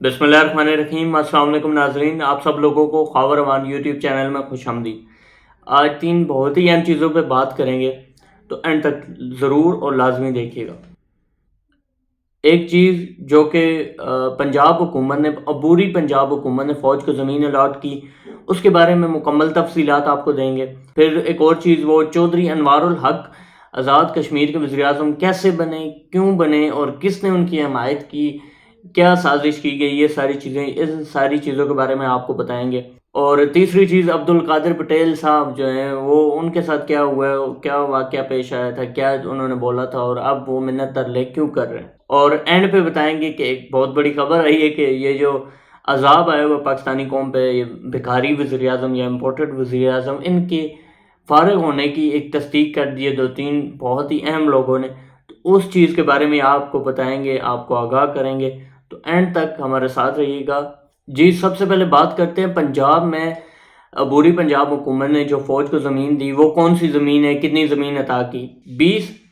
बिस्मिल्लाहिर्रहमानिर्रहीम। अस्सलाम वालेकुम नाज़रीन, आप सब लोगों को ख्वाब रवान यूट्यूब चैनल में खुश आमदीद। आज 3 बहुत ही अहम चीज़ों पे बात करेंगे, तो एंड तक ज़रूर और लाजमी देखिएगा। एक चीज़ जो कि पंजाब हुकूमत ने, अबूरी पंजाब हुकूमत ने फ़ौज को ज़मीन अलाट की, उसके बारे में मुकम्मल तफसीलात आपको देंगे। फिर एक और चीज़, वो चौधरी अनवारुल हक आज़ाद कश्मीर के वज़ीर आज़म कैसे बने, क्यों बने और किसने उनकी हमायत की, क्या साजिश की गई, ये सारी चीज़ें, इन सारी चीज़ों के बारे में आपको बताएंगे। और तीसरी चीज़, अब्दुल कादिर पटेल साहब जो हैं, वो उनके साथ क्या हुआ है, क्या वाक़या पेश आया था, क्या उन्होंने बोला था और अब वो मिन्नत तरले क्यों कर रहे हैं। और एंड पे बताएंगे कि एक बहुत बड़ी खबर आई है कि ये जो अजाब आया हुआ पाकिस्तानी कौम पे, ये भिखारी वज़ीर आज़म या इम्पोर्टेड वज़ीर आज़म, इनके फ़ारिग होने की एक तस्दीक कर दी है 2-3 बहुत ही अहम लोगों ने। तो उस चीज़ के बारे में आपको बताएंगे, आपको आगाह करेंगे, तो एंड तक हमारे साथ रहिएगा। जी, सबसे पहले बात करते हैं पंजाब में अबूरी पंजाब हुकूमत ने जो फ़ौज को ज़मीन दी, वो कौन सी ज़मीन है, कितनी ज़मीन अता की।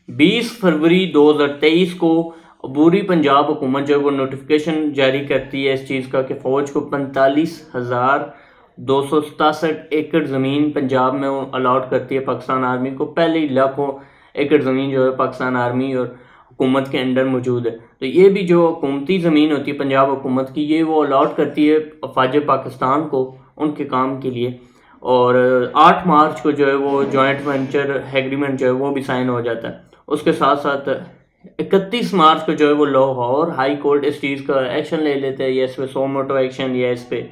20 फरवरी 2023 को अबूरी पंजाब हुकूमत जो है वो नोटिफिकेशन जारी करती है इस चीज़ का कि फ़ौज को 45,267 एकड़ ज़मीन पंजाब में अलाट करती है पाकिस्तान आर्मी को। पहले ही लाखों एकड़ ज़मीन जो है पाकिस्तान आर्मी और हुकूमत के अंडर मौजूद है। तो ये भी जो हुकूमती ज़मीन होती है पंजाब हुकूमत की, ये वो अलाट करती है अफवाज पाकिस्तान को उनके काम के लिए। और 8 मार्च को जो है वो जॉइंट वेंचर एग्रीमेंट जो है वो भी साइन हो जाता है। उसके साथ साथ 31 मार्च को जो है वो लाहौर हाई कोर्ट इस चीज़ का एक्शन ले लेते हैं, या इस पर सो मोटो एक्शन, या इस पर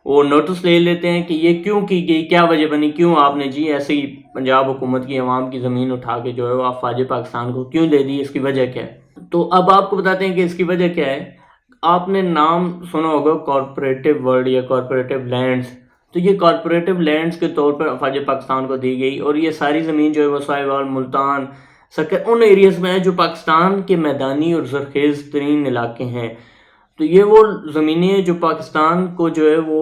वो नोटिस ले लेते हैं कि ये क्यों की गई, क्या वजह बनी, क्यों आपने जी ऐसे ही पंजाब हुकूमत की अवाम की ज़मीन उठा के जो है वो अफवाज पाकिस्तान को क्यों दे दी, इसकी वजह क्या है। तो अब आपको बताते हैं कि इसकी वजह क्या है। आपने नाम सुना होगा कॉरपोरेटिव वर्ल्ड या कॉरपोरेटिव लैंड्स। तो ये कॉरपोरेटिव लैंड्स के तौर पर अफवाज पाकिस्तान को दी गई, और ये सारी ज़मीन जो है वो साहिवाल, मुल्तान, सकर, उन एरियाज़ में है जो पाकिस्तान के मैदानी और ज़रखेज़ तरीन इलाके हैं। तो ये वो ज़मीनें हैं जो पाकिस्तान को जो है वो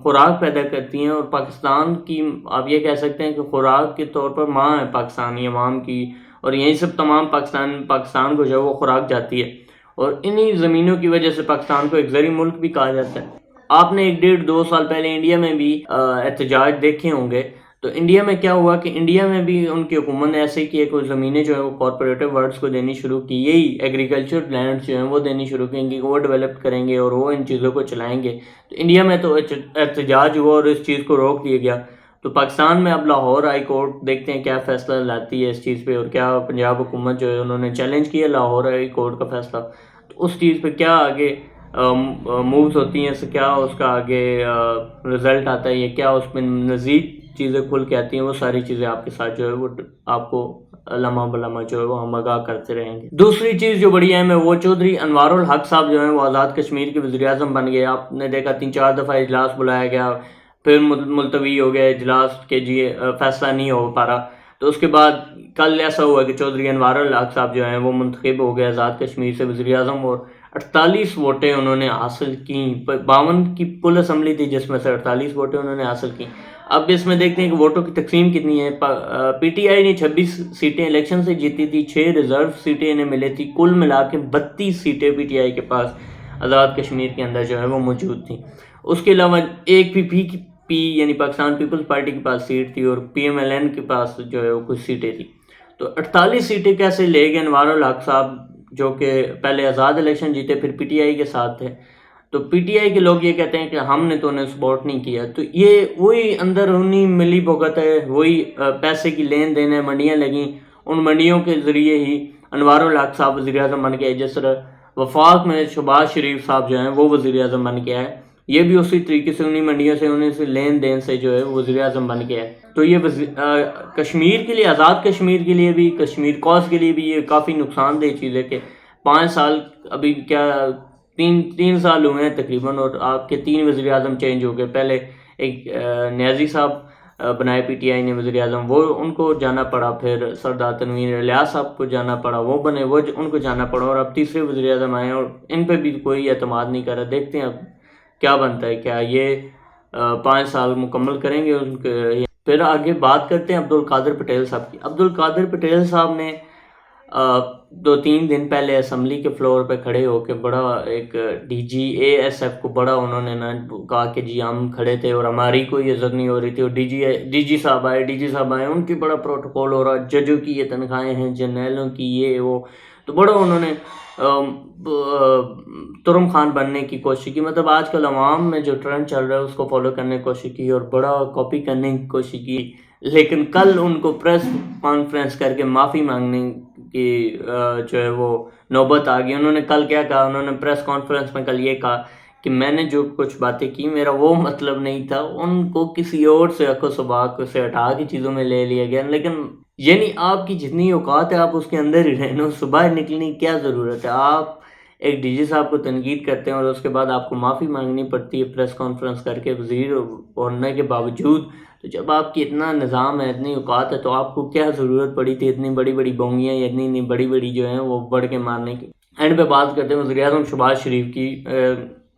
खुराक पैदा करती हैं, और पाकिस्तान की आप ये कह सकते हैं कि खुराक के तौर पर माँ है पाकिस्तानी अवाम की, और यहीं से तमाम पाकिस्तान को जो है वो खुराक जाती है। और इन्हीं ज़मीनों की वजह से पाकिस्तान को एक ज़री मुल्क भी कहा जाता है। आपने 1-1.5-2 साल पहले इंडिया में भी एहतजाज देखे होंगे। तो इंडिया में क्या हुआ कि इंडिया में भी उनकी हुकूमत ने ऐसे किए, कुछ ज़मीनें जो है वो कॉरपोरेटिव वर्ड्स को देनी शुरू की, यही एग्रीकल्चर लैंड जो हैं वो देनी शुरू की, वो डेवलप करेंगे और वो इन चीज़ों को चलाएंगे। तो इंडिया में तो एहतजाज हुआ और इस चीज़ को रोक दिया गया। तो पाकिस्तान में अब लाहौर हाई कोर्ट देखते हैं क्या फ़ैसला लाती है इस चीज़ पे, और क्या पंजाब हुकूमत जो है उन्होंने चैलेंज किया लाहौर हाई कोर्ट का फ़ैसला। तो उस चीज़ पे क्या आगे मूव्स होती हैं, क्या उसका आगे रिज़ल्ट आता है, या क्या उसमें मज़ीद चीज़ें खुल के आती हैं, वो सारी चीज़ें आपके साथ जो है वो आपको लम्हा बलम्हा जो है वो हम आगाह करते रहेंगे। दूसरी चीज़ जो बड़ी अहम है, वो चौधरी अनवारुल हक साहब जो हैं वो आज़ाद कश्मीर के वज़ीर आज़म बन गए। आपने देखा 3-4 दफ़ा इजलास बुलाया गया, फिर मुलतवी हो गया इजलास के जी फैसला नहीं हो पा रहा। तो उसके बाद कल ऐसा हुआ कि चौधरी अनवारुल हक साहब जो हैं वो मुंतखब हो गए आज़ाद कश्मीर से वज़ीर आज़म, और 48 वोटें उन्होंने हासिल की। 52 की कुल असम्बली थी जिसमें से 48 वोटें उन्होंने हासिल की। अब इसमें देखते हैं कि वोटों की तकसीम कितनी है। पीटीआई ने 26 सीटें इलेक्शन से जीती थी, 6 रिजर्व सीटें इन्हें मिली थी, कुल मिला के 32 सीटें पीटीआई के पास आज़ाद कश्मीर के अंदर जो है वो मौजूद थी। उसके अलावा एक पी यानी पाकिस्तान पीपल्स पार्टी के पास सीट थी, और पीएमएलएन के पास जो है वो कुछ सीटें थी। तो 48 सीटें कैसे ले गए अनवारुल हक साहब, जो कि पहले आज़ाद इलेक्शन जीते फिर पीटीआई के साथ थे। तो पीटीआई के लोग ये कहते हैं कि हमने तो उन्हें सपोर्ट नहीं किया। तो ये वही अंदर उन्हीं मिली भगत है, वही पैसे की लेन देन है, मंडियाँ लगी, उन मंडियों के ज़रिए ही अनवारुल हक साहब वज़ीर आज़म बन गए। जिस तरह वफाक में शहबाज शरीफ साहब जो हैं वो वज़ीर आज़म बन के आए, ये भी उसी तरीके से उन्हीं मंडियों से, उन्हीं से लेन देन से जो है वज़ीर आज़म बन के आए। तो ये कश्मीर के लिए, आज़ाद कश्मीर के लिए भी, कश्मीर कॉज के लिए भी ये काफ़ी नुकसानदेह चीज़ है कि 5 साल, अभी क्या 3 साल हुए हैं तकरीबन, और आपके 3 वज़ीर आज़म चेंज हो गए। पहले एक न्याजी साहब बनाए पीटीआई ने वज़ीर आज़म, वो उनको जाना पड़ा, फिर सरदार तनवीर इलियास साहब को जाना पड़ा, वो बने, वो उनको जाना पड़ा, और अब तीसरे वज़ीर आज़म आए और इन पर भी कोई एतमाद नहीं कर रहा। देखते हैं अब क्या बनता है, क्या ये 5 साल मुकम्मल करेंगे उनके। फिर आगे बात करते हैं अब्दुल कादिर पटेल साहब की। अब्दुल कादिर पटेल साहब ने دو تین دن پہلے اسمبلی کے فلور پہ کھڑے ہو کے بڑا ایک DGASF کو بڑا انہوں نے نا کہا کہ جی ہم کھڑے تھے اور ہماری کوئی عزت نہیں ہو رہی تھی، اور ڈی جی صاحب آئے ان کی بڑا پروٹوکول ہو رہا، ججوں کی یہ تنخواہیں ہیں، جرنیلوں کی یہ وہ، تو بڑا انہوں نے ترم خان بننے کی کوشش کی. مطلب آج کل عوام میں جو ٹرینڈ چل رہا ہے اس کو فالو کرنے کی کوشش کی اور بڑا کاپی کرنے کی کوشش کی. لیکن کل ان کو پریس کانفرنس کر کے معافی مانگنے کی جو ہے وہ نوبت آ گئی. انہوں نے کل کیا کہا؟ انہوں نے پریس کانفرنس میں کل یہ کہا کہ میں نے جو کچھ باتیں کی میرا وہ مطلب نہیں تھا، ان کو کسی اور سے حق و سباق سے ہٹا کے چیزوں میں لے لیا گیا. لیکن یعنی آپ کی جتنی اوقات ہے آپ اس کے اندر ہی رہنا، صبح نکلنے کی کیا ضرورت ہے؟ آپ ایک DG صاحب کو تنقید کرتے ہیں اور اس کے بعد آپ کو معافی مانگنی پڑتی ہے پریس کانفرنس کر کے وزیر ہونے کے باوجود. تو جب آپ کی اتنا نظام ہے، اتنی اوقات ہے، تو آپ کو کیا ضرورت پڑی تھی اتنی بڑی بڑی بونگیاں یا اتنی بڑی بڑی جو ہیں وہ بڑھ کے مارنے کی؟ اینڈ پہ بات کرتے ہیں وزیر اعظم شہباز شریف کی.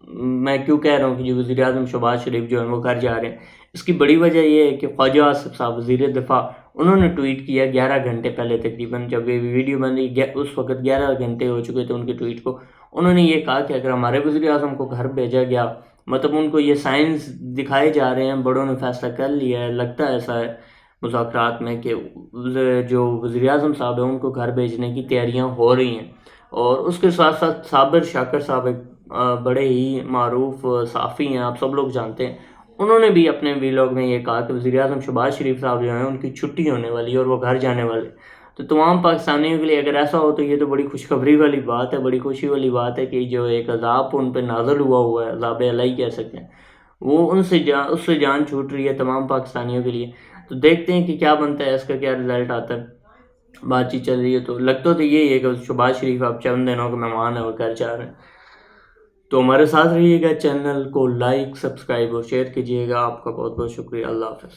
میں کیوں کہہ رہا ہوں کہ جو وزیر اعظم شہباز شریف جو ہیں وہ گھر جا رہے ہیں، اس کی بڑی وجہ یہ ہے کہ خواجہ آصف صاحب وزیر دفاع انہوں نے ٹویٹ کیا 11 گھنٹے پہلے، تقریباً جب یہ ویڈیو بن رہی اس وقت 11 گھنٹے ہو چکے تھے ان کے ٹویٹ کو. انہوں نے یہ کہا کہ اگر ہمارے وزیر اعظم کو گھر بھیجا گیا، مطلب ان کو یہ سائنس دکھائے جا رہے ہیں، بڑوں نے فیصلہ کر لیا ہے، لگتا ہے ایسا ہے مذاکرات میں کہ جو وزیر اعظم صاحب ہیں ان کو گھر بھیجنے کی تیاریاں ہو رہی ہیں. اور اس کے ساتھ ساتھ صابر شاکر صاحب ایک بڑے ہی معروف صحافی ہیں، آپ سب لوگ جانتے ہیں، انہوں نے بھی اپنے ویلاگ میں یہ کہا کہ وزیر اعظم شہباز شریف صاحب جو ہیں ان کی چھٹی ہونے والی ہے اور وہ گھر جانے والے. تو تمام پاکستانیوں کے لیے اگر ایسا ہو تو یہ تو بڑی خوشخبری والی بات ہے، بڑی خوشی والی بات ہے کہ جو ایک عذاب ان پہ نازل ہوا ہے، عذاب الہی کہہ سکتے ہیں، وہ اس سے جان چھوٹ رہی ہے تمام پاکستانیوں کے لیے. تو دیکھتے ہیں کہ کیا بنتا ہے، اس کا کیا رزلٹ آتا ہے. بات چیت چل رہی ہے تو لگتا تو یہی ہے کہ شہباز شریف اب چند دنوں کے مہمان ہیں اور گھر جا رہے ہیں. تو ہمارے ساتھ رہیے گا، چینل کو لائک سبسکرائب اور شیئر کیجیے گا. آپ کا بہت بہت شکریہ. اللہ حافظ.